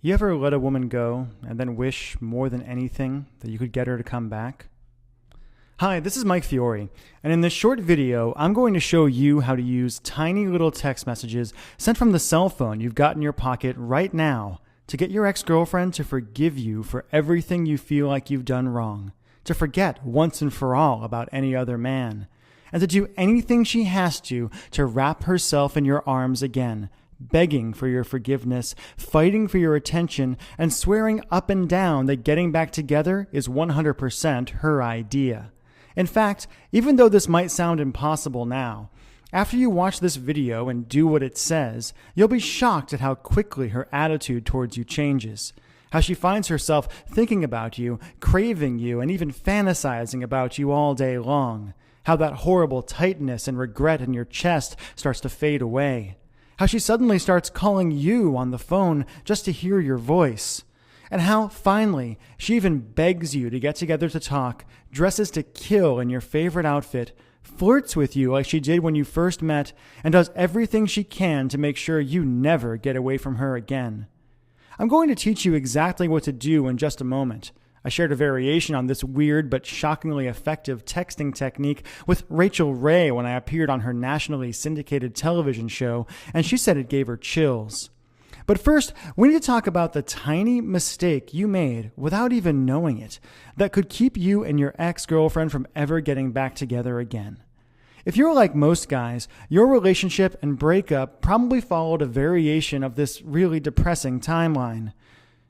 You ever let a woman go and then wish more than anything that you could get her to come back? Hi, this is Mike Fiore, and in this short video, I'm going to show you how to use tiny little text messages sent from the cell phone you've got in your pocket right now to get your ex-girlfriend to forgive you for everything you feel like you've done wrong, to forget once and for all about any other man, and to do anything she has to wrap herself in your arms again, begging for your forgiveness, fighting for your attention, and swearing up and down that getting back together is 100% her idea. In fact, even though this might sound impossible now, after you watch this video and do what it says, you'll be shocked at how quickly her attitude towards you changes, how she finds herself thinking about you, craving you, and even fantasizing about you all day long, how that horrible tightness and regret in your chest starts to fade away, how she suddenly starts calling you on the phone just to hear your voice, and how, finally, she even begs you to get together to talk, dresses to kill in your favorite outfit, flirts with you like she did when you first met, and does everything she can to make sure you never get away from her again. I'm going to teach you exactly what to do in just a moment. I shared a variation on this weird but shockingly effective texting technique with Rachel Ray when I appeared on her nationally syndicated television show, and she said it gave her chills. But first, we need to talk about the tiny mistake you made without even knowing it that could keep you and your ex-girlfriend from ever getting back together again. If you're like most guys, your relationship and breakup probably followed a variation of this really depressing timeline.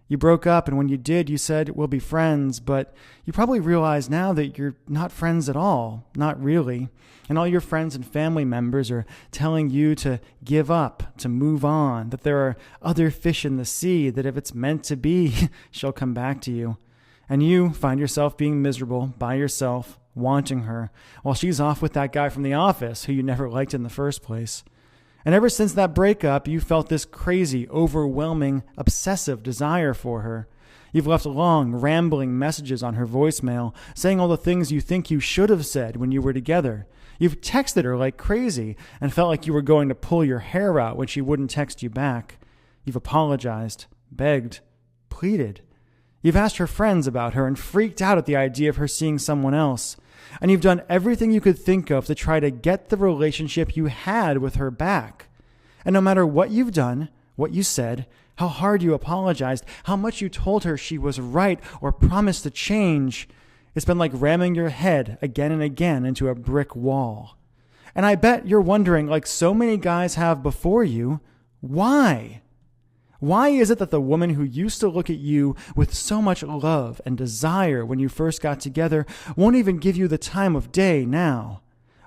You broke up, and when you did, you said, "We'll be friends," but you probably realize now that you're not friends at all, not really, and all your friends and family members are telling you to give up, to move on, that there are other fish in the sea, that if it's meant to be, she'll come back to you. And you find yourself being miserable by yourself, wanting her, while she's off with that guy from the office who you never liked in the first place. And ever since that breakup, you felt this crazy, overwhelming, obsessive desire for her. You've left long, rambling messages on her voicemail, saying all the things you think you should have said when you were together. You've texted her like crazy and felt like you were going to pull your hair out when she wouldn't text you back. You've apologized, begged, pleaded. You've asked her friends about her and freaked out at the idea of her seeing someone else. And you've done everything you could think of to try to get the relationship you had with her back. And no matter what you've done, what you said, how hard you apologized, how much you told her she was right or promised to change, it's been like ramming your head again and again into a brick wall. And I bet you're wondering, like so many guys have before you, why? Why is it that the woman who used to look at you with so much love and desire when you first got together won't even give you the time of day now?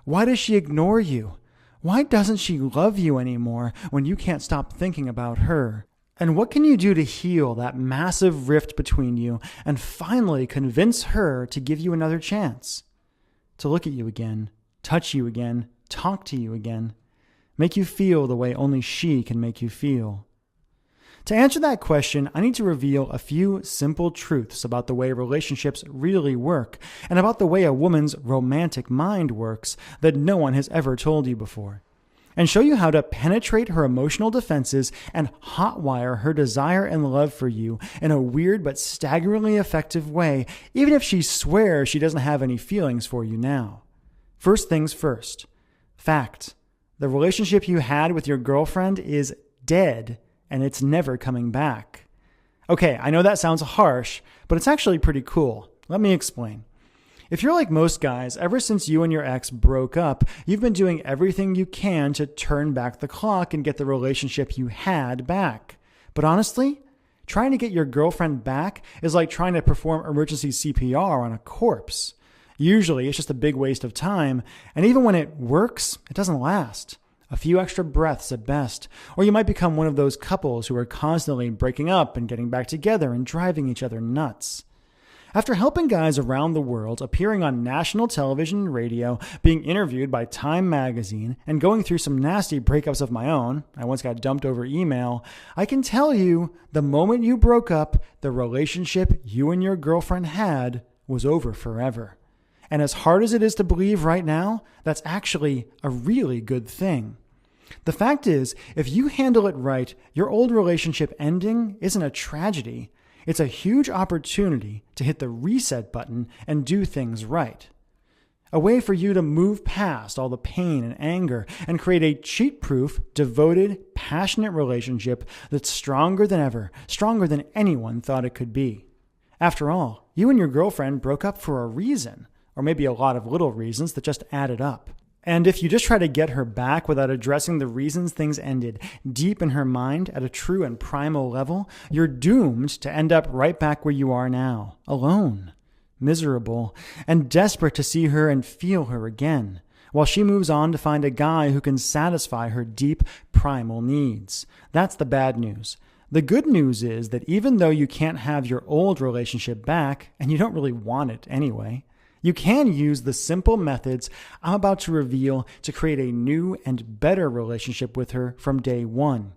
Why does she ignore you? Why doesn't she love you anymore when you can't stop thinking about her? And what can you do to heal that massive rift between you and finally convince her to give you another chance? To look at you again, touch you again, talk to you again, make you feel the way only she can make you feel. To answer that question, I need to reveal a few simple truths about the way relationships really work and about the way a woman's romantic mind works that no one has ever told you before, and show you how to penetrate her emotional defenses and hotwire her desire and love for you in a weird but staggeringly effective way, even if she swears she doesn't have any feelings for you now. First things first. Fact. The relationship you had with your girlfriend is dead, and it's never coming back. Okay, I know that sounds harsh, but it's actually pretty cool. Let me explain. If you're like most guys, ever since you and your ex broke up, you've been doing everything you can to turn back the clock and get the relationship you had back. But honestly, trying to get your girlfriend back is like trying to perform emergency CPR on a corpse. Usually, it's just a big waste of time, and even when it works, it doesn't last. A few extra breaths at best, or you might become one of those couples who are constantly breaking up and getting back together and driving each other nuts. After helping guys around the world, appearing on national television and radio, being interviewed by Time magazine, and going through some nasty breakups of my own, I once got dumped over email, I can tell you, the moment you broke up, the relationship you and your girlfriend had was over forever. And as hard as it is to believe right now, that's actually a really good thing. The fact is, if you handle it right, your old relationship ending isn't a tragedy. It's a huge opportunity to hit the reset button and do things right. A way for you to move past all the pain and anger and create a cheat-proof, devoted, passionate relationship that's stronger than ever, stronger than anyone thought it could be. After all, you and your girlfriend broke up for a reason, or maybe a lot of little reasons that just added up. And if you just try to get her back without addressing the reasons things ended deep in her mind at a true and primal level, you're doomed to end up right back where you are now, alone, miserable, and desperate to see her and feel her again, while she moves on to find a guy who can satisfy her deep, primal needs. That's the bad news. The good news is that even though you can't have your old relationship back, and you don't really want it anyway, you can use the simple methods I'm about to reveal to create a new and better relationship with her from day one.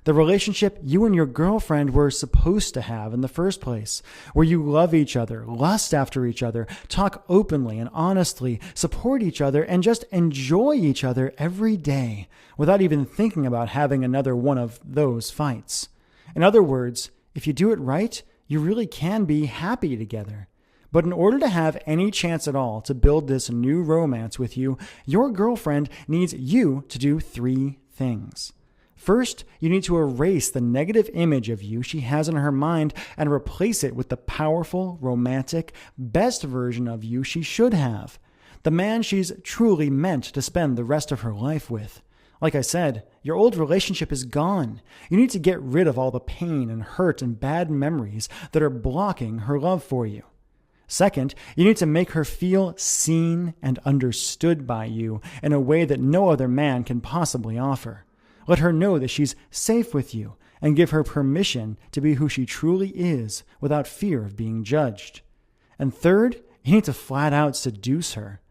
The relationship you and your girlfriend were supposed to have in the first place, where you love each other, lust after each other, talk openly and honestly, support each other, and just enjoy each other every day without even thinking about having another one of those fights. In other words, if you do it right, you really can be happy together. But in order to have any chance at all to build this new romance with you, your girlfriend needs you to do 3 things. First, you need to erase the negative image of you she has in her mind and replace it with the powerful, romantic, best version of you she should have. The man she's truly meant to spend the rest of her life with. Like I said, your old relationship is gone. You need to get rid of all the pain and hurt and bad memories that are blocking her love for you. Second, you need to make her feel seen and understood by you in a way that no other man can possibly offer. Let her know that she's safe with you and give her permission to be who she truly is without fear of being judged. And third, you need to flat out seduce her.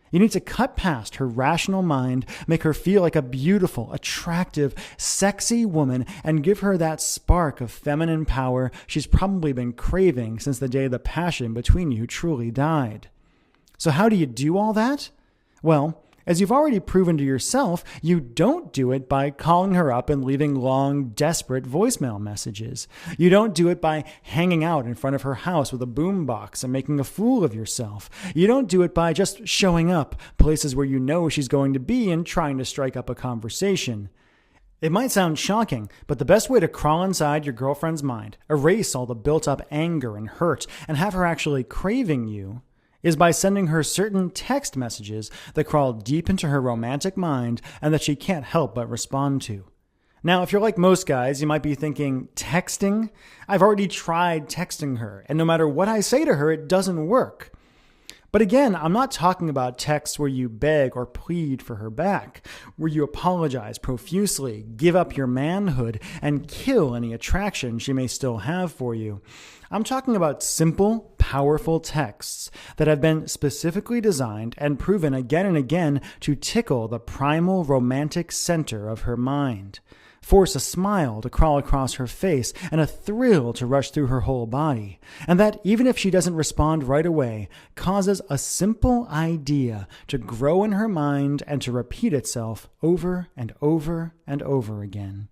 You need to cut past her rational mind, make her feel like a beautiful, attractive, sexy woman, and give her that spark of feminine power she's probably been craving since the day the passion between you truly died. So how do you do all that? Well, as you've already proven to yourself, you don't do it by calling her up and leaving long, desperate voicemail messages. You don't do it by hanging out in front of her house with a boombox and making a fool of yourself. You don't do it by just showing up places where you know she's going to be and trying to strike up a conversation. It might sound shocking, but the best way to crawl inside your girlfriend's mind, erase all the built-up anger and hurt, and have her actually craving you, is by sending her certain text messages that crawl deep into her romantic mind and that she can't help but respond to. Now, if you're like most guys, you might be thinking, texting? I've already tried texting her, and no matter what I say to her, it doesn't work. But again, I'm not talking about texts where you beg or plead for her back, where you apologize profusely, give up your manhood, and kill any attraction she may still have for you. I'm talking about simple, powerful texts that have been specifically designed and proven again and again to tickle the primal romantic center of her mind, force a smile to crawl across her face and a thrill to rush through her whole body, and that, even if she doesn't respond right away, causes a simple idea to grow in her mind and to repeat itself over and over and over again.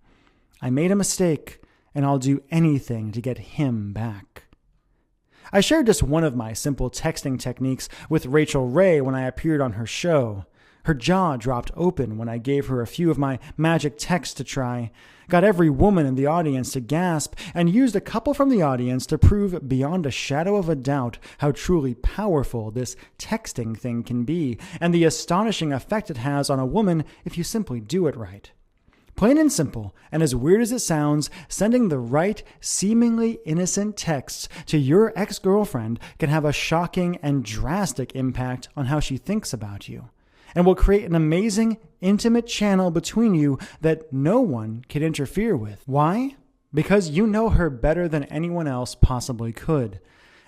I made a mistake, and I'll do anything to get him back. I shared just one of my simple texting techniques with Rachel Ray when I appeared on her show. Her jaw dropped open when I gave her a few of my magic texts to try, got every woman in the audience to gasp, and used a couple from the audience to prove beyond a shadow of a doubt how truly powerful this texting thing can be, and the astonishing effect it has on a woman if you simply do it right. Plain and simple, and as weird as it sounds, sending the right, seemingly innocent texts to your ex-girlfriend can have a shocking and drastic impact on how she thinks about you, and will create an amazing, intimate channel between you that no one can interfere with. Why? Because you know her better than anyone else possibly could.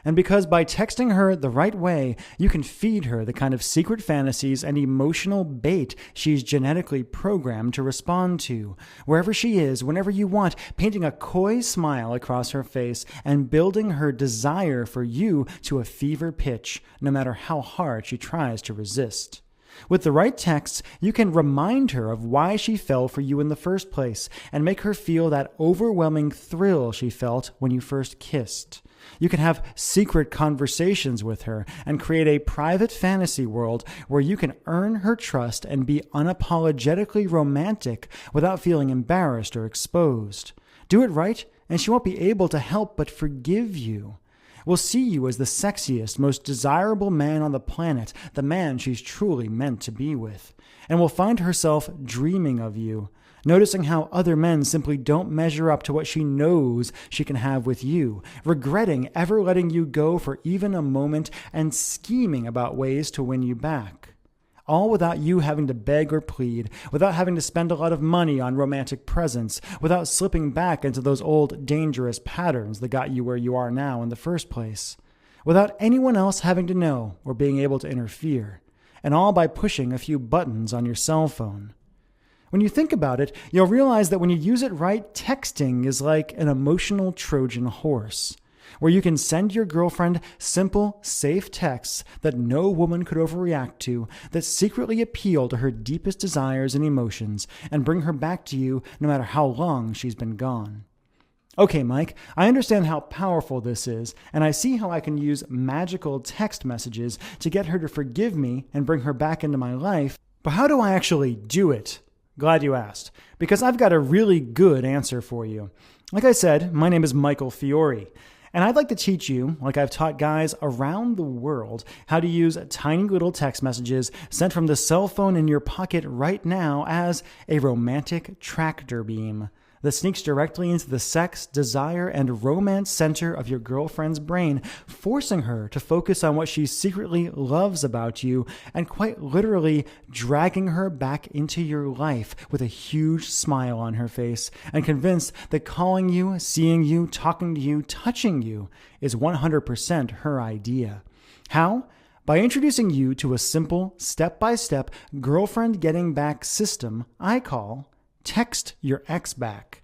And because by texting her the right way, you can feed her the kind of secret fantasies and emotional bait she's genetically programmed to respond to, wherever she is, whenever you want, painting a coy smile across her face and building her desire for you to a fever pitch, no matter how hard she tries to resist. With the right texts, you can remind her of why she fell for you in the first place and make her feel that overwhelming thrill she felt when you first kissed. You can have secret conversations with her and create a private fantasy world where you can earn her trust and be unapologetically romantic without feeling embarrassed or exposed. Do it right, and she won't be able to help but forgive you. Will see you as the sexiest, most desirable man on the planet, the man she's truly meant to be with, and will find herself dreaming of you, noticing how other men simply don't measure up to what she knows she can have with you, regretting ever letting you go for even a moment and scheming about ways to win you back. All without you having to beg or plead, without having to spend a lot of money on romantic presents, without slipping back into those old dangerous patterns that got you where you are now in the first place, without anyone else having to know or being able to interfere, and all by pushing a few buttons on your cell phone. When you think about it, you'll realize that when you use it right, texting is like an emotional Trojan horse, where you can send your girlfriend simple, safe texts that no woman could overreact to, that secretly appeal to her deepest desires and emotions, and bring her back to you no matter how long she's been gone. Okay, Mike, I understand how powerful this is, and I see how I can use magical text messages to get her to forgive me and bring her back into my life, but how do I actually do it? Glad you asked, because I've got a really good answer for you. Like I said, my name is Michael Fiore, and I'd like to teach you, like I've taught guys around the world, how to use tiny little text messages sent from the cell phone in your pocket right now as a romantic tractor beam that sneaks directly into the sex, desire, and romance center of your girlfriend's brain, forcing her to focus on what she secretly loves about you and quite literally dragging her back into your life with a huge smile on her face and convinced that calling you, seeing you, talking to you, touching you is 100% her idea. How? By introducing you to a simple, step-by-step girlfriend getting back system I call Text Your Ex Back.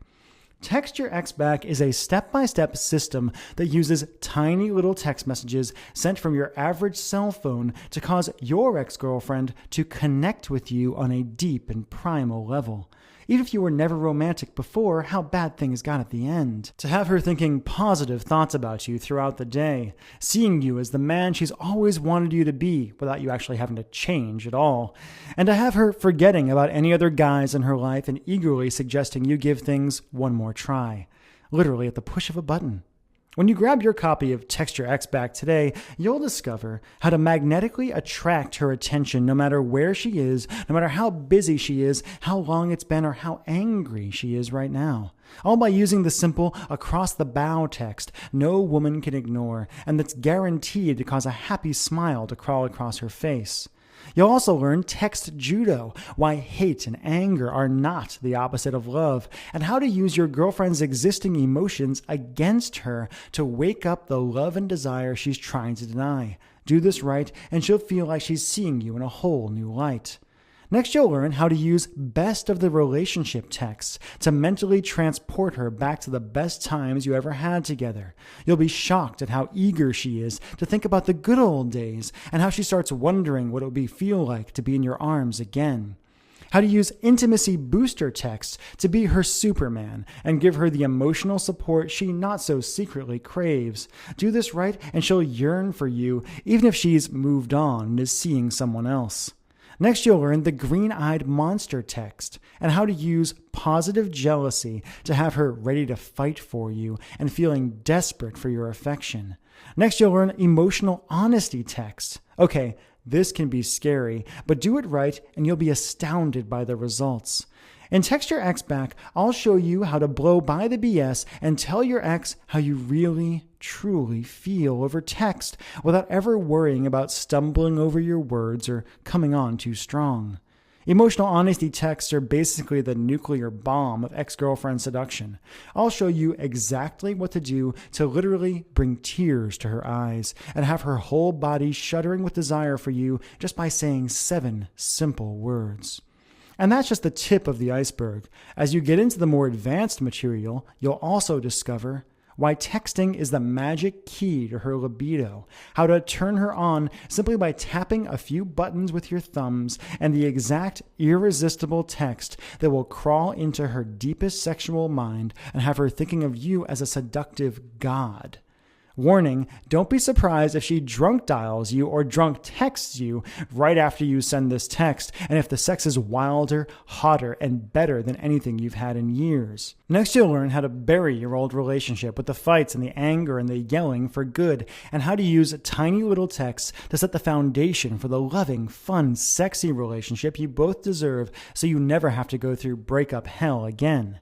Text Your Ex Back is a step-by-step system that uses tiny little text messages sent from your average cell phone to cause your ex-girlfriend to connect with you on a deep and primal level. Even if you were never romantic before, how bad things got at the end. To have her thinking positive thoughts about you throughout the day, seeing you as the man she's always wanted you to be without you actually having to change at all, and to have her forgetting about any other guys in her life and eagerly suggesting you give things one more try, literally at the push of a button. When you grab your copy of Text Your Ex Back today, you'll discover how to magnetically attract her attention no matter where she is, no matter how busy she is, how long it's been, or how angry she is right now. All by using the simple across-the-bow text no woman can ignore, and that's guaranteed to cause a happy smile to crawl across her face. You'll also learn text judo, why hate and anger are not the opposite of love, and how to use your girlfriend's existing emotions against her to wake up the love and desire she's trying to deny. Do this right, and she'll feel like she's seeing you in a whole new light. Next, you'll learn how to use best of the relationship texts to mentally transport her back to the best times you ever had together. You'll be shocked at how eager she is to think about the good old days and how she starts wondering what it would feel like to be in your arms again. How to use intimacy booster texts to be her Superman and give her the emotional support she not so secretly craves. Do this right, and she'll yearn for you even if she's moved on and is seeing someone else. Next, you'll learn the green-eyed monster text and how to use positive jealousy to have her ready to fight for you and feeling desperate for your affection. Next, you'll learn emotional honesty text. Okay, this can be scary, but do it right and you'll be astounded by the results. In Text Your Ex Back, I'll show you how to blow by the BS and tell your ex how you really, truly feel over text without ever worrying about stumbling over your words or coming on too strong. Emotional honesty texts are basically the nuclear bomb of ex-girlfriend seduction. I'll show you exactly what to do to literally bring tears to her eyes and have her whole body shuddering with desire for you just by saying 7 simple words. And that's just the tip of the iceberg. As you get into the more advanced material, you'll also discover why texting is the magic key to her libido, how to turn her on simply by tapping a few buttons with your thumbs, and the exact irresistible text that will crawl into her deepest sexual mind and have her thinking of you as a seductive god. Warning, don't be surprised if she drunk dials you or drunk texts you right after you send this text, and if the sex is wilder, hotter, and better than anything you've had in years. Next, you'll learn how to bury your old relationship with the fights and the anger and the yelling for good, and how to use tiny little texts to set the foundation for the loving, fun, sexy relationship you both deserve so you never have to go through breakup hell again.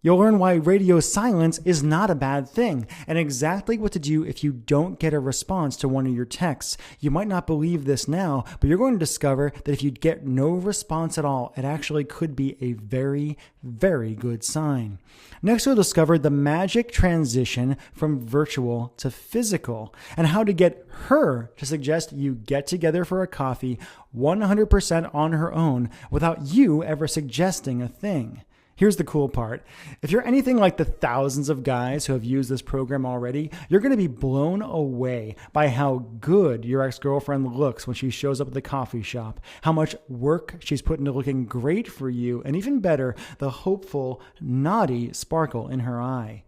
You'll learn why radio silence is not a bad thing, and exactly what to do if you don't get a response to one of your texts. You might not believe this now, but you're going to discover that if you get no response at all, it actually could be a very, very good sign. Next, you'll discover the magic transition from virtual to physical, and how to get her to suggest you get together for a coffee 100% on her own without you ever suggesting a thing. Here's the cool part. If you're anything like the thousands of guys who have used this program already, you're going to be blown away by how good your ex-girlfriend looks when she shows up at the coffee shop, how much work she's put into looking great for you, and even better, the hopeful, naughty sparkle in her eye.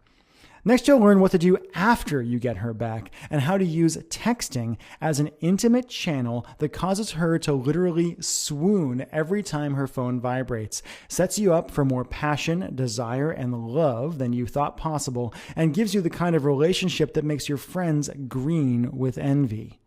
Next, you'll learn what to do after you get her back and how to use texting as an intimate channel that causes her to literally swoon every time her phone vibrates, sets you up for more passion, desire, and love than you thought possible, and gives you the kind of relationship that makes your friends green with envy.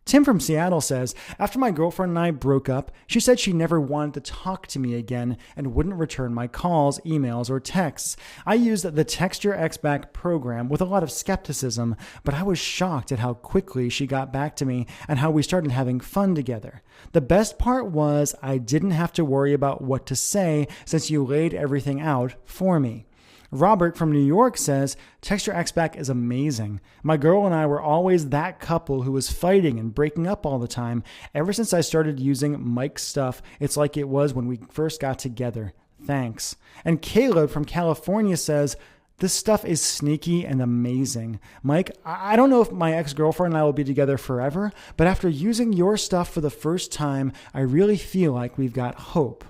Tim from Seattle says, after my girlfriend and I broke up, she said she never wanted to talk to me again and wouldn't return my calls, emails, or texts. I used the Text Your Ex Back program with a lot of skepticism, but I was shocked at how quickly she got back to me and how we started having fun together. The best part was I didn't have to worry about what to say since you laid everything out for me. Robert from New York says, Text Your Ex Back is amazing. My girl and I were always that couple who was fighting and breaking up all the time. Ever since I started using Mike's stuff, it's like it was when we first got together. Thanks. And Caleb from California says, this stuff is sneaky and amazing. Mike, I don't know if my ex-girlfriend and I will be together forever, but after using your stuff for the first time, I really feel like we've got hope.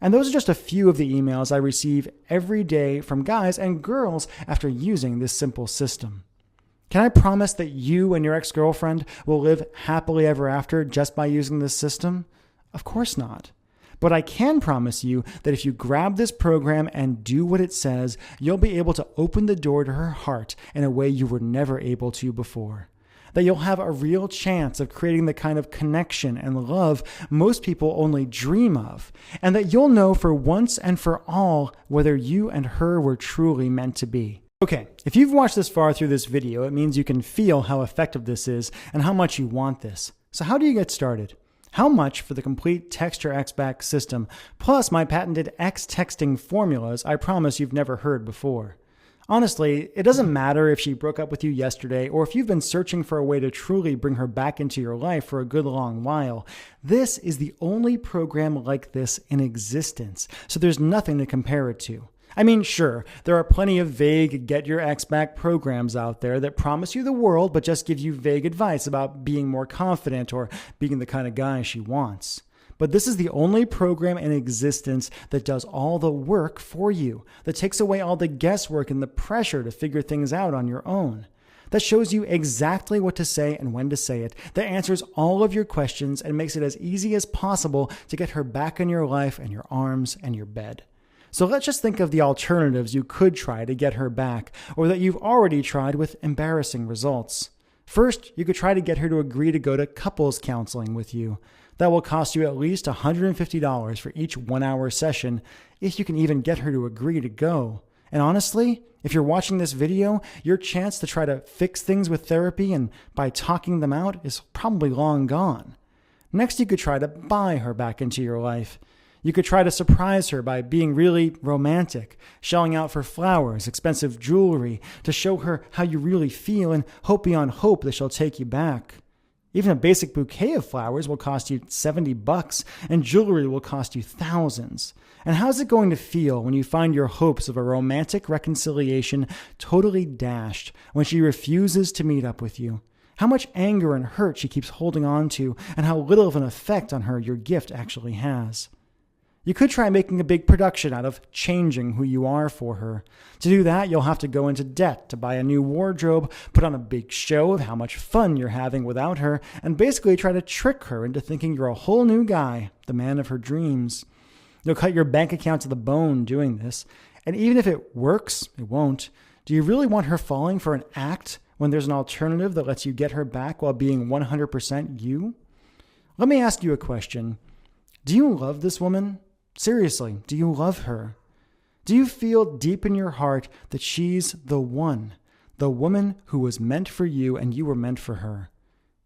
And those are just a few of the emails I receive every day from guys and girls after using this simple system. Can I promise that you and your ex-girlfriend will live happily ever after just by using this system? Of course not. But I can promise you that if you grab this program and do what it says, you'll be able to open the door to her heart in a way you were never able to before. That you'll have a real chance of creating the kind of connection and love most people only dream of, and that you'll know for once and for all whether you and her were truly meant to be. Okay, if you've watched this far through this video, it means you can feel how effective this is and how much you want this. So how do you get started? How much for the complete Text Your Ex Back system, plus my patented X texting formulas I promise you've never heard before? Honestly, it doesn't matter if she broke up with you yesterday or if you've been searching for a way to truly bring her back into your life for a good long while. This is the only program like this in existence, so there's nothing to compare it to. I mean, sure, there are plenty of vague Get Your Ex Back programs out there that promise you the world but just give you vague advice about being more confident or being the kind of guy she wants. But this is the only program in existence that does all the work for you, that takes away all the guesswork and the pressure to figure things out on your own, that shows you exactly what to say and when to say it, that answers all of your questions and makes it as easy as possible to get her back in your life and your arms and your bed. So let's just think of the alternatives you could try to get her back, or that you've already tried with embarrassing results. First, you could try to get her to agree to go to couples counseling with you. That will cost you at least $150 for each 1-hour session, if you can even get her to agree to go. And honestly, if you're watching this video, your chance to try to fix things with therapy and by talking them out is probably long gone. Next, you could try to buy her back into your life. You could try to surprise her by being really romantic, shelling out for flowers, expensive jewelry, to show her how you really feel and hope beyond hope that she'll take you back. Even a basic bouquet of flowers will cost you $70, and jewelry will cost you thousands. And how's it going to feel when you find your hopes of a romantic reconciliation totally dashed when she refuses to meet up with you? How much anger and hurt she keeps holding on to, and how little of an effect on her your gift actually has. You could try making a big production out of changing who you are for her. To do that, you'll have to go into debt to buy a new wardrobe, put on a big show of how much fun you're having without her, and basically try to trick her into thinking you're a whole new guy, the man of her dreams. You'll cut your bank account to the bone doing this, and even if it works, it won't. Do you really want her falling for an act when there's an alternative that lets you get her back while being 100% you? Let me ask you a question. Do you love this woman? Seriously, do you love her? Do you feel deep in your heart that she's the one, the woman who was meant for you and you were meant for her?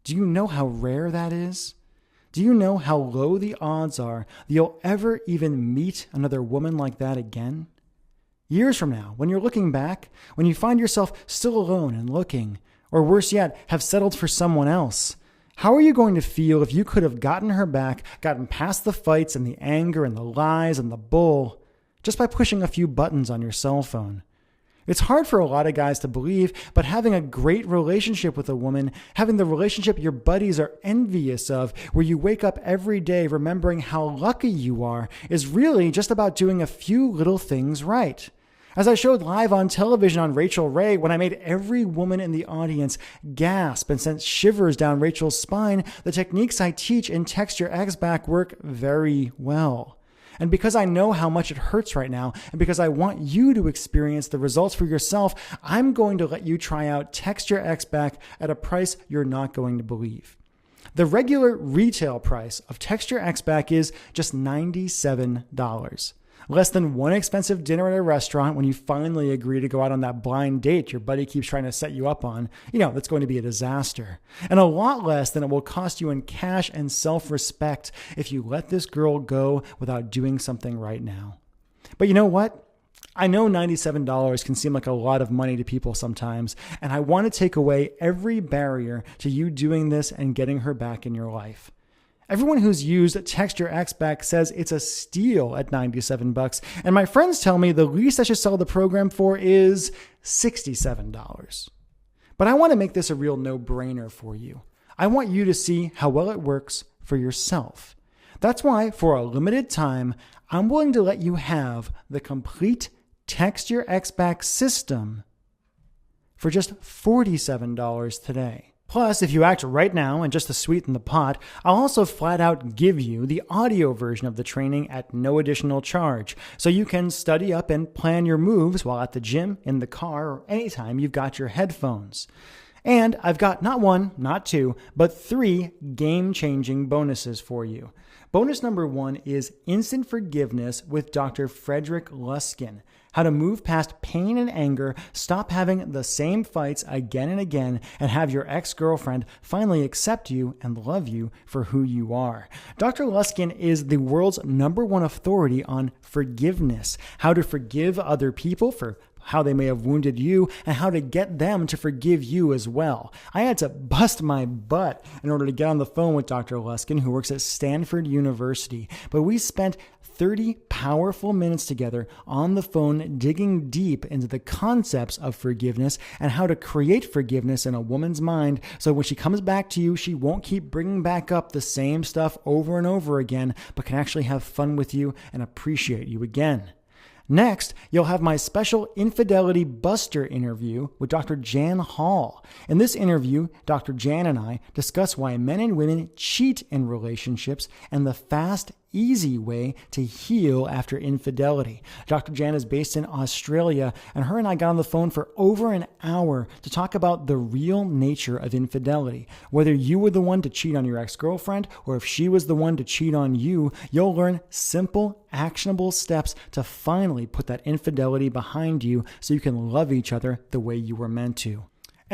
Do you know how rare that is? Do you know how low the odds are that you'll ever even meet another woman like that again? Years from now, when you're looking back, when you find yourself still alone and looking, or worse yet, have settled for someone else, how are you going to feel if you could have gotten her back, gotten past the fights and the anger and the lies and the bull, just by pushing a few buttons on your cell phone? It's hard for a lot of guys to believe, but having a great relationship with a woman, having the relationship your buddies are envious of, where you wake up every day remembering how lucky you are, is really just about doing a few little things right. As I showed live on television on Rachel Ray, when I made every woman in the audience gasp and sent shivers down Rachel's spine, the techniques I teach in Text Your Ex Back work very well. And because I know how much it hurts right now, and because I want you to experience the results for yourself, I'm going to let you try out Text Your Ex Back at a price you're not going to believe. The regular retail price of Text Your Ex Back is just $97. Less than one expensive dinner at a restaurant when you finally agree to go out on that blind date your buddy keeps trying to set you up on. That's going to be a disaster. And a lot less than it will cost you in cash and self-respect if you let this girl go without doing something right now. But you know what? I know $97 can seem like a lot of money to people sometimes, and I want to take away every barrier to you doing this and getting her back in your life. Everyone who's used Text Your Ex Back says it's a steal at $97, and my friends tell me the least I should sell the program for is $67. But I want to make this a real no-brainer for you. I want you to see how well it works for yourself. That's why, for a limited time, I'm willing to let you have the complete Text Your Ex Back system for just $47 today. Plus, if you act right now and just to sweeten the pot, I'll also flat out give you the audio version of the training at no additional charge, so you can study up and plan your moves while at the gym, in the car, or anytime you've got your headphones. And I've got not one, not two, but 3 game-changing bonuses for you. Bonus number 1 is Instant Forgiveness with Dr. Frederick Luskin. How to move past pain and anger, stop having the same fights again and again, and have your ex-girlfriend finally accept you and love you for who you are. Dr. Luskin is the world's #1 authority on forgiveness, how to forgive other people for how they may have wounded you, and how to get them to forgive you as well. I had to bust my butt in order to get on the phone with Dr. Luskin, who works at Stanford University. But we spent 30 powerful minutes together on the phone digging deep into the concepts of forgiveness and how to create forgiveness in a woman's mind so when she comes back to you, she won't keep bringing back up the same stuff over and over again, but can actually have fun with you and appreciate you again. Next, you'll have my special Infidelity Buster interview with Dr. Jan Hall. In this interview, Dr. Jan and I discuss why men and women cheat in relationships and the fast, easy way to heal after infidelity. Dr. Jan is based in Australia, and her and I got on the phone for over an hour to talk about the real nature of infidelity. Whether you were the one to cheat on your ex-girlfriend or if she was the one to cheat on you, you'll learn simple, actionable steps to finally put that infidelity behind you so you can love each other the way you were meant to.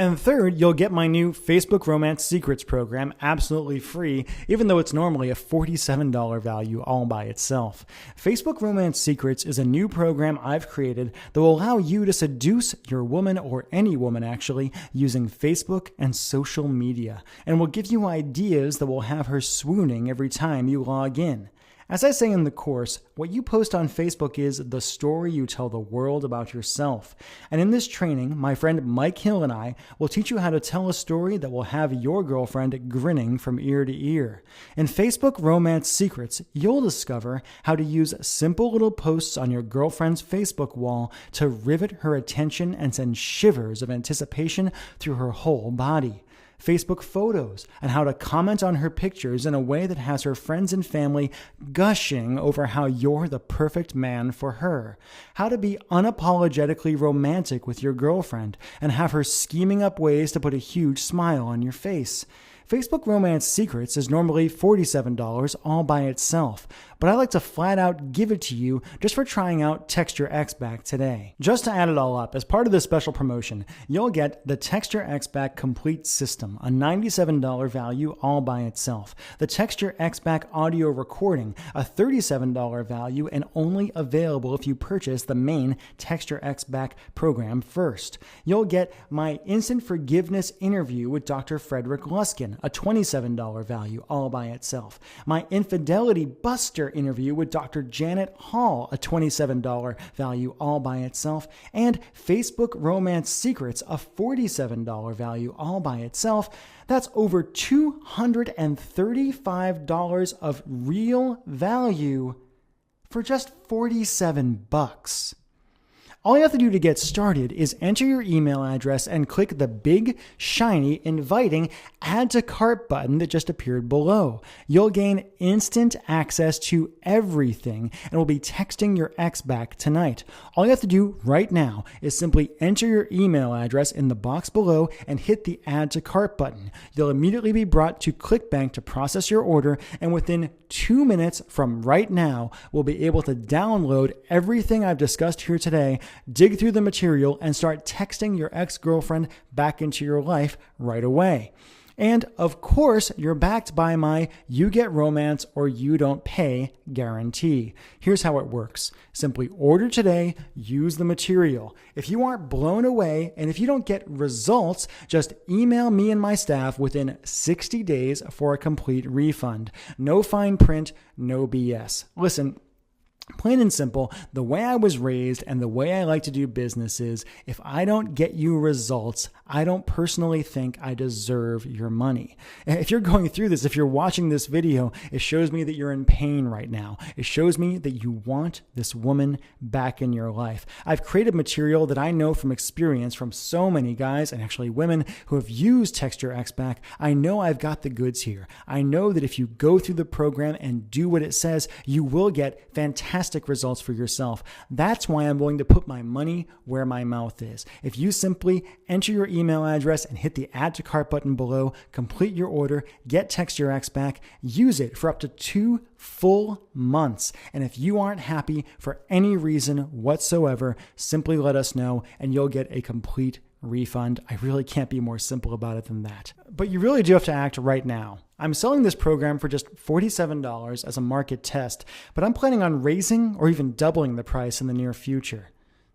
And third, you'll get my new Facebook Romance Secrets program absolutely free, even though it's normally a $47 value all by itself. Facebook Romance Secrets is a new program I've created that will allow you to seduce your woman, or any woman actually, using Facebook and social media, and will give you ideas that will have her swooning every time you log in. As I say in the course, what you post on Facebook is the story you tell the world about yourself. And in this training, my friend Mike Hill and I will teach you how to tell a story that will have your girlfriend grinning from ear to ear. In Facebook Romance Secrets, you'll discover how to use simple little posts on your girlfriend's Facebook wall to rivet her attention and send shivers of anticipation through her whole body. Facebook photos, and how to comment on her pictures in a way that has her friends and family gushing over how you're the perfect man for her. How to be unapologetically romantic with your girlfriend and have her scheming up ways to put a huge smile on your face. Facebook Romance Secrets is normally $47 all by itself, but I like to flat out give it to you just for trying out Text Your Ex Back today. Just to add it all up, as part of this special promotion, you'll get the Text Your Ex Back Complete System, a $97 value all by itself. The Text Your Ex Back Audio Recording, a $37 value and only available if you purchase the main Text Your Ex Back program first. You'll get my Instant Forgiveness interview with Dr. Frederick Luskin, a $27 value all by itself. My Infidelity Buster interview with Dr. Janet Hall, a $27 value all by itself. And Facebook Romance Secrets, a $47 value all by itself. That's over $235 of real value for just 47 bucks. All you have to do to get started is enter your email address and click the big, shiny, inviting Add to Cart button that just appeared below. You'll gain instant access to everything and will be texting your ex back tonight. All you have to do right now is simply enter your email address in the box below and hit the Add to Cart button. You'll immediately be brought to ClickBank to process your order, and within 2 minutes from right now, we'll be able to download everything I've discussed here today, dig through the material, and start texting your ex-girlfriend back into your life right away. And of course, you're backed by my You Get Romance or You Don't Pay guarantee. Here's how it works. Simply order today, use the material. If you aren't blown away and if you don't get results, just email me and my staff within 60 days for a complete refund. No fine print, no BS. Listen, plain and simple, the way I was raised and the way I like to do business is, if I don't get you results, I don't personally think I deserve your money. If you're going through this, if you're watching this video, it shows me that you're in pain right now. It shows me that you want this woman back in your life. I've created material that I know from experience from so many guys, and actually women, who have used Text Your Ex Back. I know I've got the goods here. I know that if you go through the program and do what it says, you will get fantastic results for yourself. That's why I'm willing to put my money where my mouth is. If you simply enter your email address and hit the Add to Cart button below, complete your order, get Text Your Ex Back, use it for up to 2 full months. And if you aren't happy for any reason whatsoever, simply let us know and you'll get a complete refund. I really can't be more simple about it than that. But you really do have to act right now. I'm selling this program for just $47 as a market test, but I'm planning on raising or even doubling the price in the near future.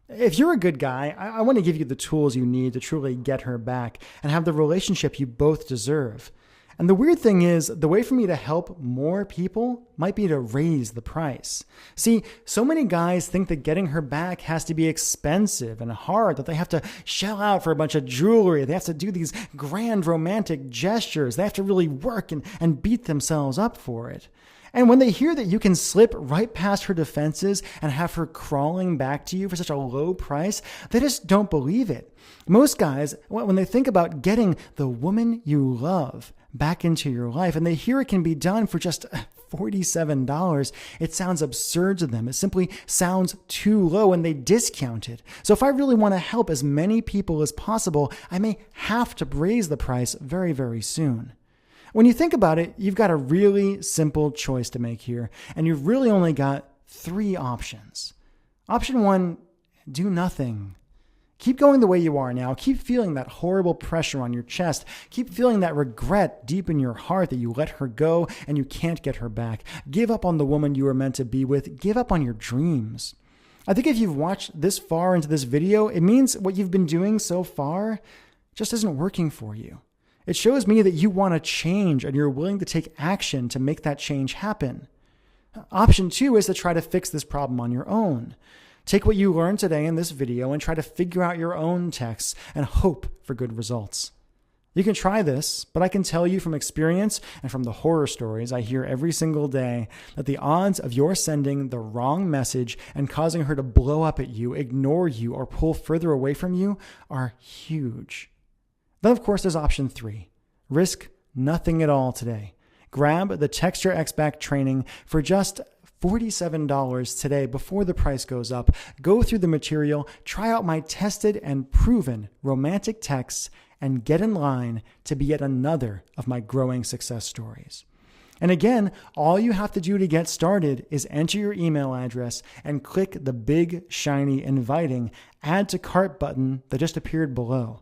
If you're a good guy, I want to give you the tools you need to truly get her back and have the relationship you both deserve. And the weird thing is, the way for me to help more people might be to raise the price. See, so many guys think that getting her back has to be expensive and hard, that they have to shell out for a bunch of jewelry. They have to do these grand romantic gestures. They have to really work and beat themselves up for it. And when they hear that you can slip right past her defenses and have her crawling back to you for such a low price, they just don't believe it. Most guys, when they think about getting the woman you love back into your life and they hear it can be done for just $47, it sounds absurd to them. It simply sounds too low and they discount it. So if I really want to help as many people as possible, I may have to raise the price very, very soon. When you think about it, you've got a really simple choice to make here, and you've really only got 3 options. Option 1, do nothing. Keep going the way you are now. Keep feeling that horrible pressure on your chest. Keep feeling that regret deep in your heart that you let her go and you can't get her back. Give up on the woman you were meant to be with. Give up on your dreams. I think if you've watched this far into this video, it means what you've been doing so far just isn't working for you. It shows me that you want to change and you're willing to take action to make that change happen. Option 2 is to try to fix this problem on your own. Take what you learned today in this video and try to figure out your own texts and hope for good results. You can try this, but I can tell you from experience and from the horror stories I hear every single day that the odds of your sending the wrong message and causing her to blow up at you, ignore you, or pull further away from you are huge. Then, of course, there's option 3. Risk nothing at all today. Grab the Text Your Ex Back training for just $47 today before the price goes up. Go through the material, try out my tested and proven romantic texts, and get in line to be yet another of my growing success stories. And again, all you have to do to get started is enter your email address and click the big, shiny, inviting Add to Cart button that just appeared below.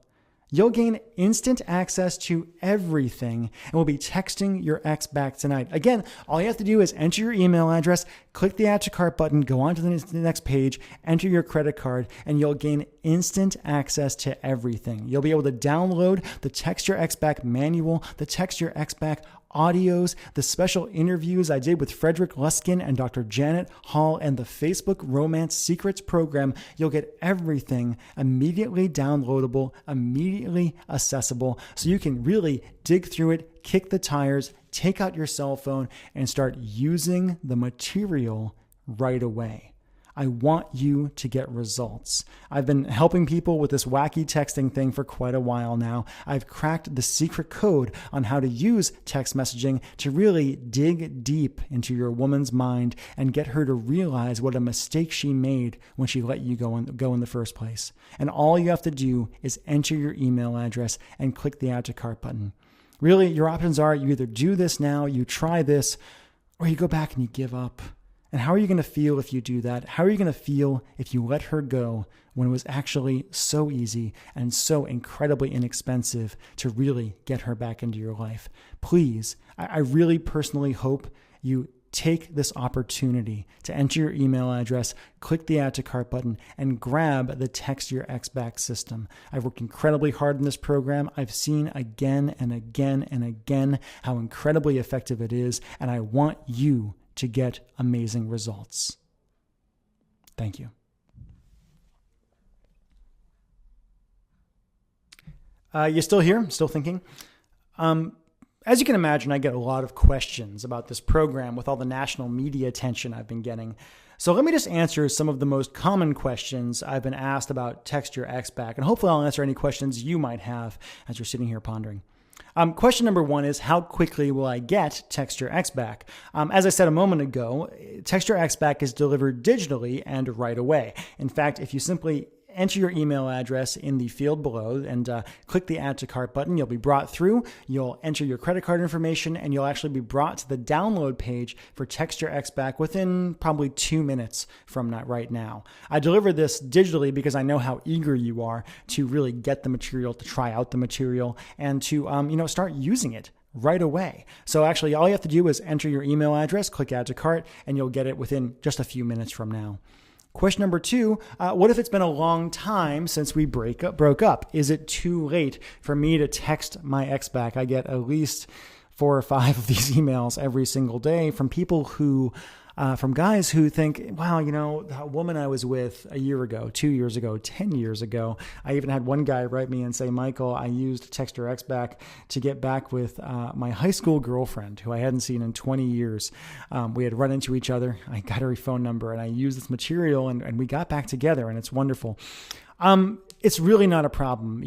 You'll gain instant access to everything and will be texting your ex back tonight. Again, all you have to do is enter your email address, click the Add to Cart button, go on to the next page, enter your credit card, and you'll gain instant access to everything. You'll be able to download the Text Your Ex Back manual, the Text Your Ex Back audios, the special interviews I did with Frederick Luskin and Dr. Janet Hall, and the Facebook Romance Secrets program. You'll get everything immediately downloadable, immediately accessible, so you can really dig through it, kick the tires, take out your cell phone, and start using the material right away. I want you to get results. I've been helping people with this wacky texting thing for quite a while now. I've cracked the secret code on how to use text messaging to really dig deep into your woman's mind and get her to realize what a mistake she made when she let you go in the first place. And all you have to do is enter your email address and click the Add to Cart button. Really, your options are you either do this now, you try this, or you go back and you give up. And how are you going to feel if you do that? How are you going to feel if you let her go when it was actually so easy and so incredibly inexpensive to really get her back into your life? Please, I really personally hope you take this opportunity to enter your email address, click the Add to Cart button, and grab the Text Your Ex Back system. I've worked incredibly hard in this program. I've seen again and again and again how incredibly effective it is, and I want you to get amazing results. Thank you. You still here? Still thinking? As you can imagine, I get a lot of questions about this program with all the national media attention I've been getting. So let me just answer some of the most common questions I've been asked about Text Your Ex Back, and hopefully I'll answer any questions you might have as you're sitting here pondering. Question number 1 is, how quickly will I get Text Your Ex Back? As I said a moment ago, Text Your Ex Back is delivered digitally and right away. In fact, if you simply enter your email address in the field below and click the Add to Cart button, you'll be brought through, you'll enter your credit card information, and you'll actually be brought to the download page for Text Your Ex Back within probably 2 minutes from right now. I deliver this digitally because I know how eager you are to really get the material, to try out the material, and to start using it right away. So actually, all you have to do is enter your email address, click Add to Cart, and you'll get it within just a few minutes from now. Question number 2, what if it's been a long time since we broke up? Is it too late for me to text my ex back? I get at least 4 or 5 of these emails every single day from people from guys who think, wow, that woman I was with a year ago, 2 years ago, 10 years ago. I even had one guy write me and say, Michael, I used Text Your Ex Back to get back with my high school girlfriend who I hadn't seen in 20 years. We had run into each other. I got her phone number and I used this material and we got back together, and it's wonderful. It's really not a problem.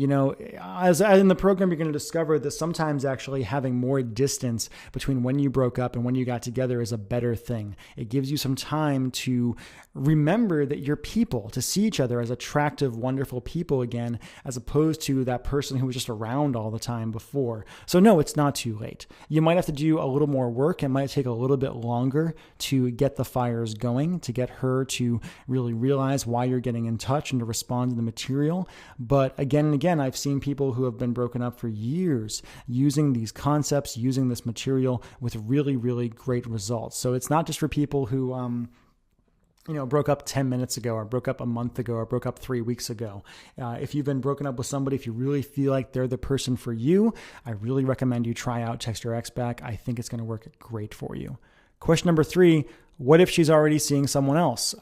As in the program, you're going to discover that sometimes actually having more distance between when you broke up and when you got together is a better thing. It gives you some time to remember that you're people, to see each other as attractive, wonderful people again, as opposed to that person who was just around all the time before. So no, it's not too late. You might have to do a little more work. It might take a little bit longer to get the fires going, to get her to really realize why you're getting in touch and to respond to the material. material. But again and again, I've seen people who have been broken up for years using these concepts, using this material with really, really great results. So it's not just for people who, broke up 10 minutes ago or broke up a month ago or broke up 3 weeks ago. If you've been broken up with somebody, if you really feel like they're the person for you, I really recommend you try out Text Your Ex Back. I think it's going to work great for you. Question number 3, what if she's already seeing someone else?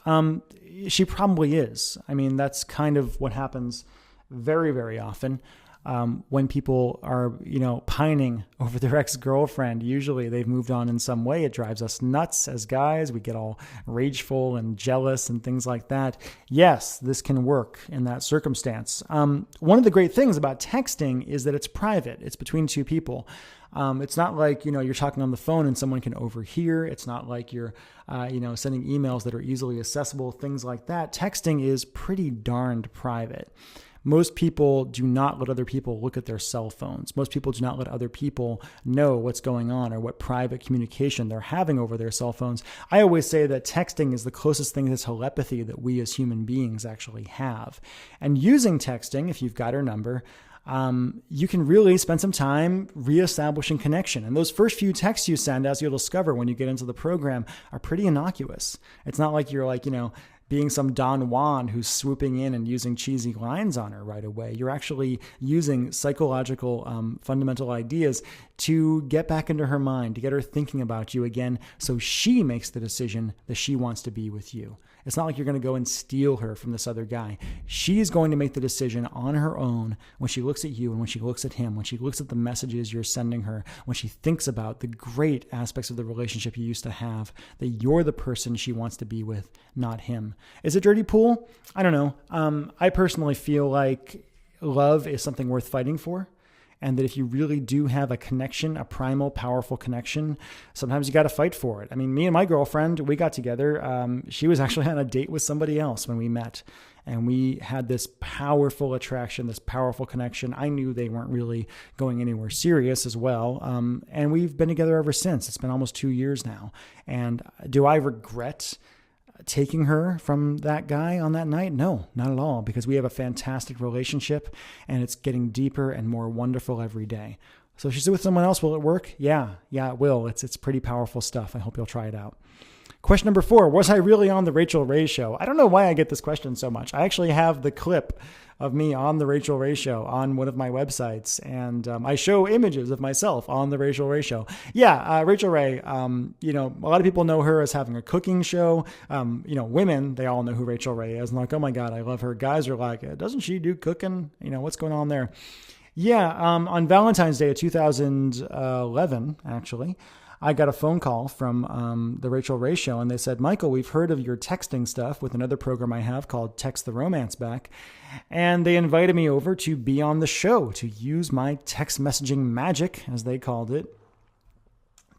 She probably is. I mean, that's kind of what happens very, very often. When people are, pining over their ex-girlfriend, usually they've moved on in some way. It drives us nuts as guys. We get all rageful and jealous and things like that. Yes, this can work in that circumstance. One of the great things about texting is that it's private. It's between two people. It's not like, you're talking on the phone and someone can overhear. It's not like you're, sending emails that are easily accessible, things like that. Texting is pretty darned private. Most people do not let other people look at their cell phones. Most people do not let other people know what's going on or what private communication they're having over their cell phones. I always say that texting is the closest thing to telepathy that we as human beings actually have. And using texting, if you've got her number, you can really spend some time reestablishing connection. And those first few texts you send, as you'll discover when you get into the program, are pretty innocuous. It's not like you're being some Don Juan who's swooping in and using cheesy lines on her right away. You're actually using psychological fundamental ideas to get back into her mind, to get her thinking about you again, so she makes the decision that she wants to be with you. It's not like you're going to go and steal her from this other guy. She's going to make the decision on her own when she looks at you and when she looks at him, when she looks at the messages you're sending her, when she thinks about the great aspects of the relationship you used to have, that you're the person she wants to be with, not him. Is it dirty pool? I don't know. I personally feel like love is something worth fighting for. And that if you really do have a connection, a primal, powerful connection, sometimes you got to fight for it. I mean, me and my girlfriend, we got together. She was actually on a date with somebody else when we met. And we had this powerful attraction, this powerful connection. I knew they weren't really going anywhere serious as well. And we've been together ever since. It's been almost 2 years now. And do I regret taking her from that guy on that night? No, not at all, because we have a fantastic relationship and it's getting deeper and more wonderful every day. So if she's with someone else, will it work? Yeah, it will. It's pretty powerful stuff. I hope you'll try it out. Question number 4, was I really on the Rachel Ray Show? I don't know why I get this question so much. I actually have the clip of me on the Rachel Ray Show on one of my websites, and I show images of myself on the Rachel Ray Show. Yeah, Rachel Ray, a lot of people know her as having a cooking show. Women, they all know who Rachel Ray is, and like, oh my God, I love her. Guys are like, doesn't she do cooking? What's going on there? Yeah, on Valentine's Day of 2011, actually, I got a phone call from the Rachel Ray Show, and they said, Michael, we've heard of your texting stuff with another program I have called Text the Romance Back, and they invited me over to be on the show, to use my text messaging magic, as they called it,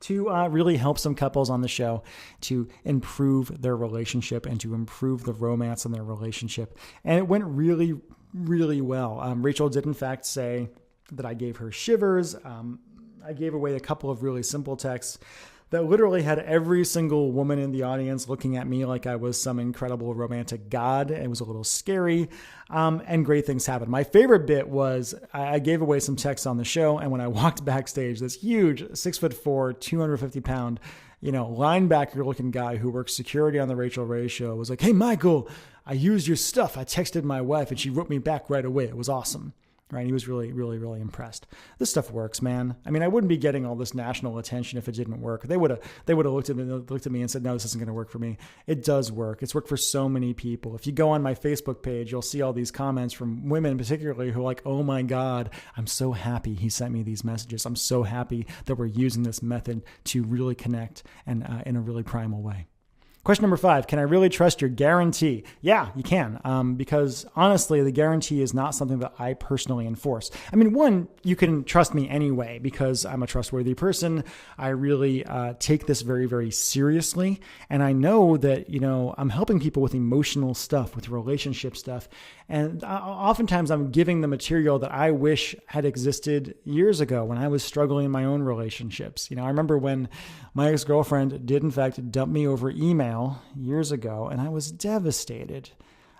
to really help some couples on the show to improve their relationship and to improve the romance in their relationship. And it went really, really well. Rachel did, in fact, say that I gave her shivers. I gave away a couple of really simple texts that literally had every single woman in the audience looking at me like I was some incredible romantic god. It was a little scary, and great things happened. My favorite bit was I gave away some texts on the show, and when I walked backstage, this huge 6'4", 250-pound, linebacker-looking guy who works security on the Rachel Ray Show was like, "Hey, Michael, I used your stuff. I texted my wife, and she wrote me back right away. It was awesome." Right? He was really, really, really impressed. This stuff works, man. I mean, I wouldn't be getting all this national attention if it didn't work. They would have looked at me and said, "No, this isn't going to work for me." It does work. It's worked for so many people. If you go on my Facebook page, you'll see all these comments from women, particularly, who are like, "Oh my God, I'm so happy he sent me these messages. I'm so happy that we're using this method to really connect and in a really primal way." Question number 5, can I really trust your guarantee? Yeah, you can, because honestly, the guarantee is not something that I personally enforce. I mean, one, you can trust me anyway because I'm a trustworthy person. I really take this very, very seriously. And I know that, I'm helping people with emotional stuff, with relationship stuff. And oftentimes I'm giving the material that I wish had existed years ago when I was struggling in my own relationships. I remember when my ex-girlfriend did in fact dump me over email years ago, and I was devastated.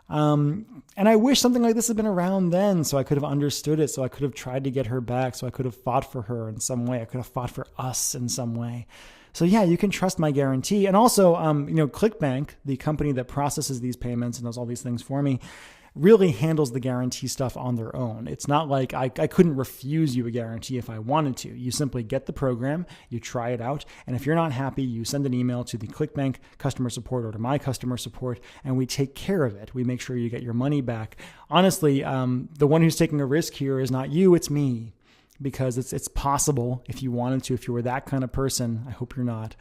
And I wish something like this had been around then so I could have understood it, so I could have tried to get her back, so I could have fought for her in some way. I could have fought for us in some way. So yeah, you can trust my guarantee. And also, ClickBank, the company that processes these payments and does all these things for me, really handles the guarantee stuff on their own. It's not like I couldn't refuse you a guarantee if I wanted to. You simply get the program, you try it out, and if you're not happy, you send an email to the ClickBank customer support or to my customer support, and we take care of it. We make sure you get your money back. Honestly, the one who's taking a risk here is not you, it's me. Because it's possible, if you wanted to, if you were that kind of person, I hope you're not,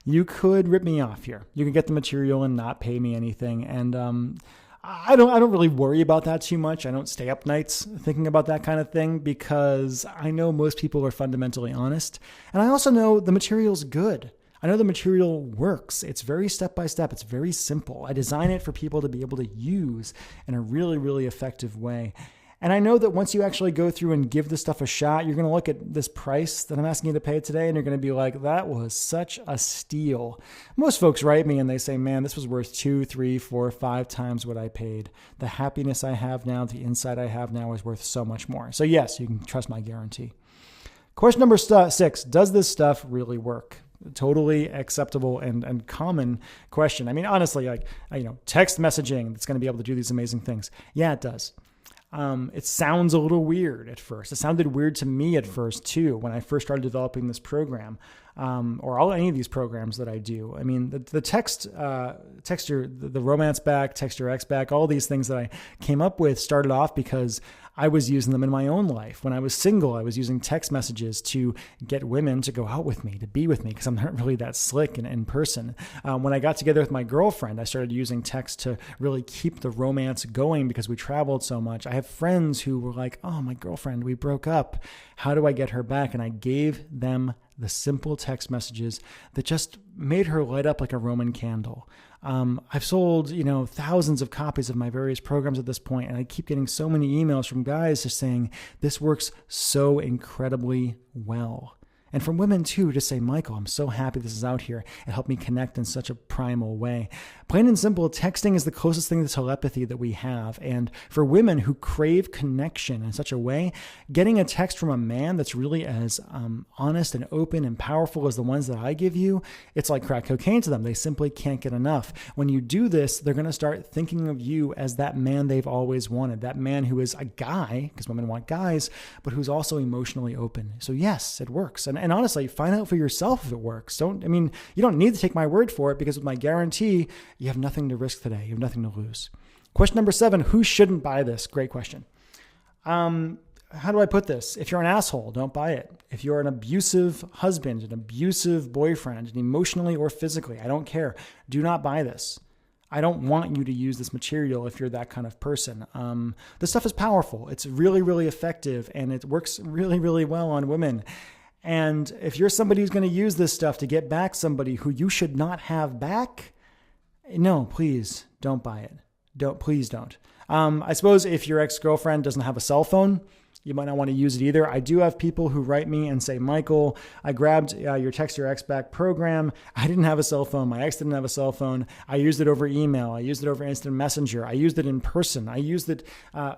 you could rip me off here. You could get the material and not pay me anything. And I don't really worry about that too much. I don't stay up nights thinking about that kind of thing because I know most people are fundamentally honest. And I also know the material's good. I know the material works. It's very step by step. It's very simple. I design it for people to be able to use in a really, really effective way. And I know that once you actually go through and give this stuff a shot, you're going to look at this price that I'm asking you to pay today, and you're going to be like, that was such a steal. Most folks write me and they say, man, this was worth 2, 3, 4, 5 times what I paid. The happiness I have now, the insight I have now is worth so much more. So yes, you can trust my guarantee. Question number 6, does this stuff really work? Totally acceptable and common question. I mean, honestly, text messaging that's going to be able to do these amazing things. Yeah, it does. It sounds a little weird at first. It sounded weird to me at first too, when I first started developing this program, or any of these programs that I do. I mean, the text the romance back, text your ex back, all these things that I came up with started off because I was using them in my own life. When I was single, I was using text messages to get women to go out with me, to be with me, because I'm not really that slick in person. When I got together with my girlfriend, I started using text to really keep the romance going because we traveled so much. I have friends who were like, oh, my girlfriend, we broke up. How do I get her back? And I gave them the simple text messages that just made her light up like a Roman candle. I've sold, thousands of copies of my various programs at this point, and I keep getting so many emails from guys just saying, this works so incredibly well. And from women too, to say, Michael, I'm so happy this is out here. It helped me connect in such a primal way. Plain and simple, texting is the closest thing to telepathy that we have. And for women who crave connection in such a way, getting a text from a man that's really as honest and open and powerful as the ones that I give you, it's like crack cocaine to them. They simply can't get enough. When you do this, they're going to start thinking of you as that man they've always wanted, that man who is a guy, because women want guys, but who's also emotionally open. So yes, it works. And honestly, find out for yourself if it works. You don't need to take my word for it, because with my guarantee, you have nothing to risk today. You have nothing to lose. Question number 7, who shouldn't buy this? Great question. How do I put this? If you're an asshole, don't buy it. If you're an abusive husband, an abusive boyfriend, and emotionally or physically, I don't care. Do not buy this. I don't want you to use this material if you're that kind of person. This stuff is powerful. It's really, really effective, and it works really, really well on women. And if you're somebody who's going to use this stuff to get back somebody who you should not have back, no, please don't buy it. Please don't. I suppose if your ex-girlfriend doesn't have a cell phone, you might not want to use it either. I do have people who write me and say, Michael, I grabbed your Text Your Ex Back program. I didn't have a cell phone. My ex didn't have a cell phone. I used it over email. I used it over instant messenger. I used it in person. I used it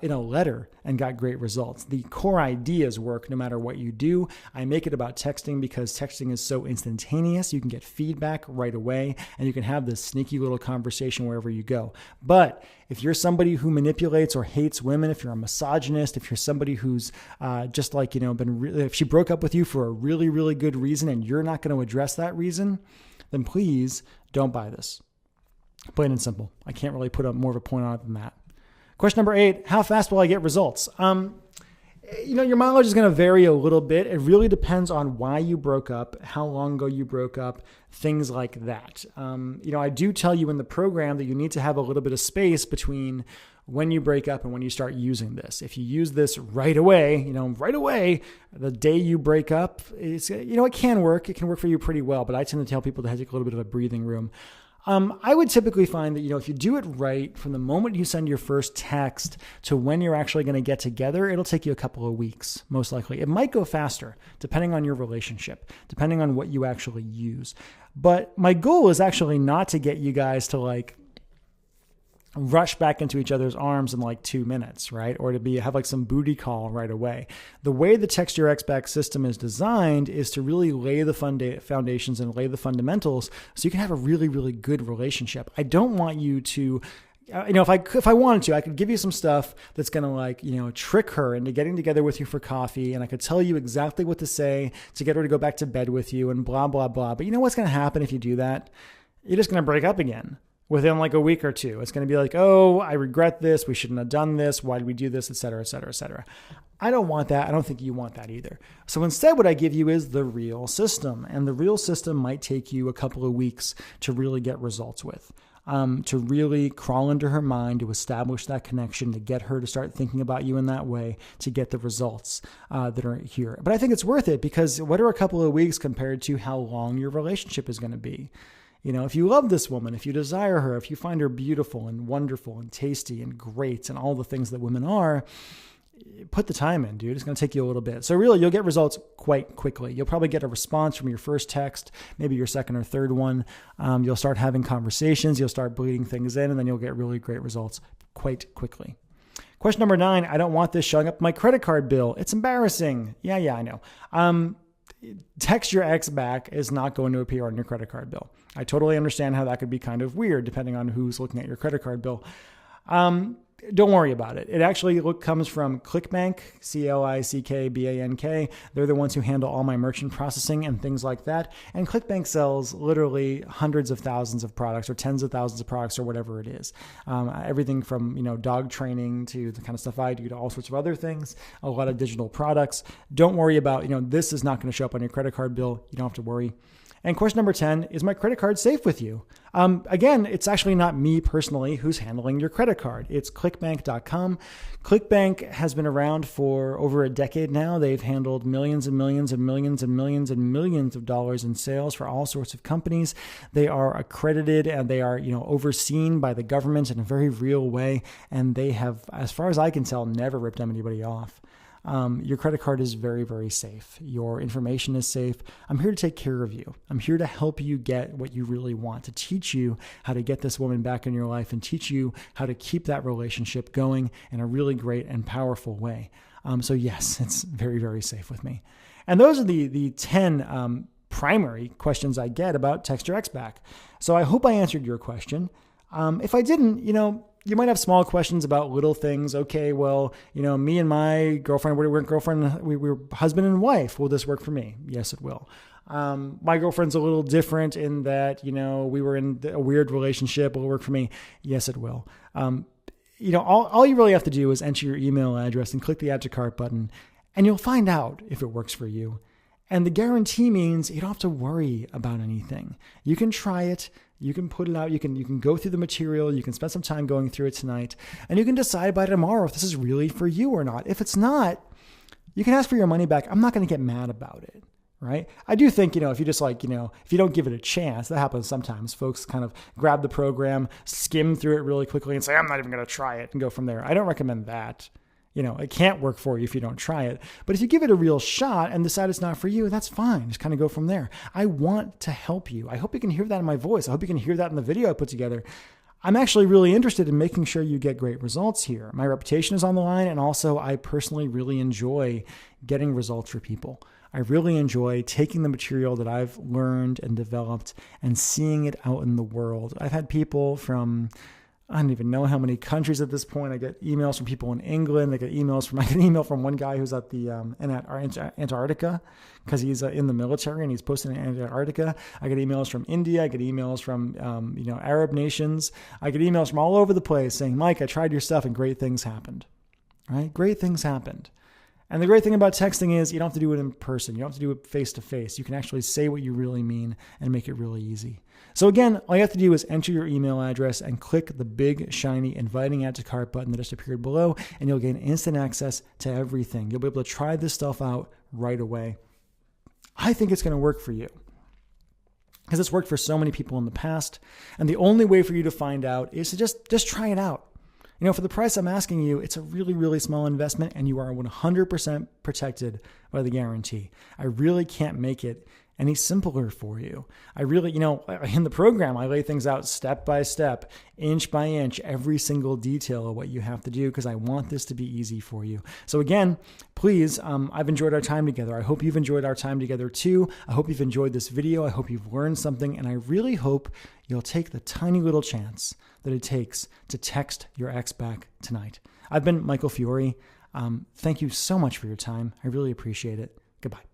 in a letter and got great results. The core ideas work no matter what you do. I make it about texting because texting is so instantaneous. You can get feedback right away, and you can have this sneaky little conversation wherever you go. But if you're somebody who manipulates or hates women, if you're a misogynist, if you're somebody who's just like, if she broke up with you for a really, really good reason and you're not going to address that reason, then please don't buy this. Plain and simple. I can't really put up more of a point on it than that. Question number 8, how fast will I get results? Your mileage is going to vary a little bit. It really depends on why you broke up, how long ago you broke up, things like that. I do tell you in the program that you need to have a little bit of space between when you break up and when you start using this. If you use this right away, the day you break up, it can work. It can work for you pretty well, but I tend to tell people to take a little bit of a breathing room. I would typically find that, if you do it right from the moment you send your first text to when you're actually going to get together, it'll take you a couple of weeks, most likely. It might go faster, depending on your relationship, depending on what you actually use. But my goal is actually not to get you guys to rush back into each other's arms in like 2 minutes, right? Or to have like some booty call right away. The way the Text Your Ex Back system is designed is to really lay the foundations and lay the fundamentals so you can have a really, really good relationship. I don't want you to, if I wanted to, I could give you some stuff that's going to trick her into getting together with you for coffee. And I could tell you exactly what to say to get her to go back to bed with you and blah, blah, blah. But you know what's going to happen if you do that? You're just going to break up again. Within like a week or two, it's going to be like, oh, I regret this. We shouldn't have done this. Why did we do this? Et cetera, et cetera, et cetera. I don't want that. I don't think you want that either. So instead, what I give you is the real system. And the real system might take you a couple of weeks to really get results with, to really crawl into her mind, to establish that connection, to get her to start thinking about you in that way, to get the results that are here. But I think it's worth it because what are a couple of weeks compared to how long your relationship is going to be? If you love this woman, if you desire her, if you find her beautiful and wonderful and tasty and great and all the things that women are, put the time in, dude. It's going to take you a little bit. So really, you'll get results quite quickly. You'll probably get a response from your first text, maybe your second or third one. You'll start having conversations. You'll start bleeding things in, and then you'll get really great results quite quickly. Question number 9, I don't want this showing up my credit card bill. It's embarrassing. Yeah, I know. Text Your Ex Back is not going to appear on your credit card bill. I totally understand how that could be kind of weird depending on who's looking at your credit card bill. Don't worry about it. It actually comes from ClickBank, ClickBank. They're the ones who handle all my merchant processing and things like that. And ClickBank sells literally hundreds of thousands of products or tens of thousands of products or whatever it is. Everything from, dog training to the kind of stuff I do to all sorts of other things, a lot of digital products. Don't worry about, this is not going to show up on your credit card bill. You don't have to worry. And question number 10, is my credit card safe with you? Again, it's actually not me personally who's handling your credit card. It's clickbank.com. ClickBank has been around for over a decade now. They've handled millions and millions and millions and millions and millions of dollars in sales for all sorts of companies. They are accredited and they are, overseen by the government in a very real way. And they have, as far as I can tell, never ripped anybody off. Your credit card is very, very safe. Your information is safe. I'm here to take care of you. I'm here to help you get what you really want, to teach you how to get this woman back in your life and teach you how to keep that relationship going in a really great and powerful way. So yes, it's very, very safe with me. And those are the 10 primary questions I get about Text Your Ex Back. So I hope I answered your question. If I didn't, you might have small questions about little things. Okay, well, me and my girlfriend, we were husband and wife. Will this work for me? Yes, it will. My girlfriend's a little different in that, we were in a weird relationship. Will it work for me? Yes, it will. All you really have to do is enter your email address and click the Add to Cart button, and you'll find out if it works for you. And the guarantee means you don't have to worry about anything. You can try it. You can put it out. You can go through the material. You can spend some time going through it tonight, and you can decide by tomorrow if this is really for you or not. If it's not, you can ask for your money back. I'm not going to get mad about it, right? I do think, if you just if you don't give it a chance, that happens sometimes. Folks kind of grab the program, skim through it really quickly and say, I'm not even going to try it and go from there. I don't recommend that. It can't work for you if you don't try it. But if you give it a real shot and decide it's not for you, that's fine. Just kind of go from there. I want to help you. I hope you can hear that in my voice. I hope you can hear that in the video I put together. I'm actually really interested in making sure you get great results here. My reputation is on the line, and also I personally really enjoy getting results for people. I really enjoy taking the material that I've learned and developed and seeing it out in the world. I've had people from I don't even know how many countries at this point. I get emails from people in England. I get an email from one guy who's at the Antarctica because he's in the military and he's posted in Antarctica. I get emails from India. I get emails from Arab nations. I get emails from all over the place saying, Mike, I tried your stuff and great things happened. Right? Great things happened. And the great thing about texting is you don't have to do it in person. You don't have to do it face to face. You can actually say what you really mean and make it really easy. So again, all you have to do is enter your email address and click the big, shiny, inviting add to cart button that just appeared below, and you'll gain instant access to everything. You'll be able to try this stuff out right away. I think it's going to work for you because it's worked for so many people in the past. And the only way for you to find out is to just try it out. For the price I'm asking you, it's a really, really small investment and you are 100% protected by the guarantee. I really can't make it any simpler for you. I really, in the program, I lay things out step by step, inch by inch, every single detail of what you have to do because I want this to be easy for you. So again, please, I've enjoyed our time together. I hope you've enjoyed our time together too. I hope you've enjoyed this video. I hope you've learned something, and I really hope you'll take the tiny little chance that it takes to text your ex back tonight. I've been Michael Fiore. Thank you so much for your time. I really appreciate it. Goodbye.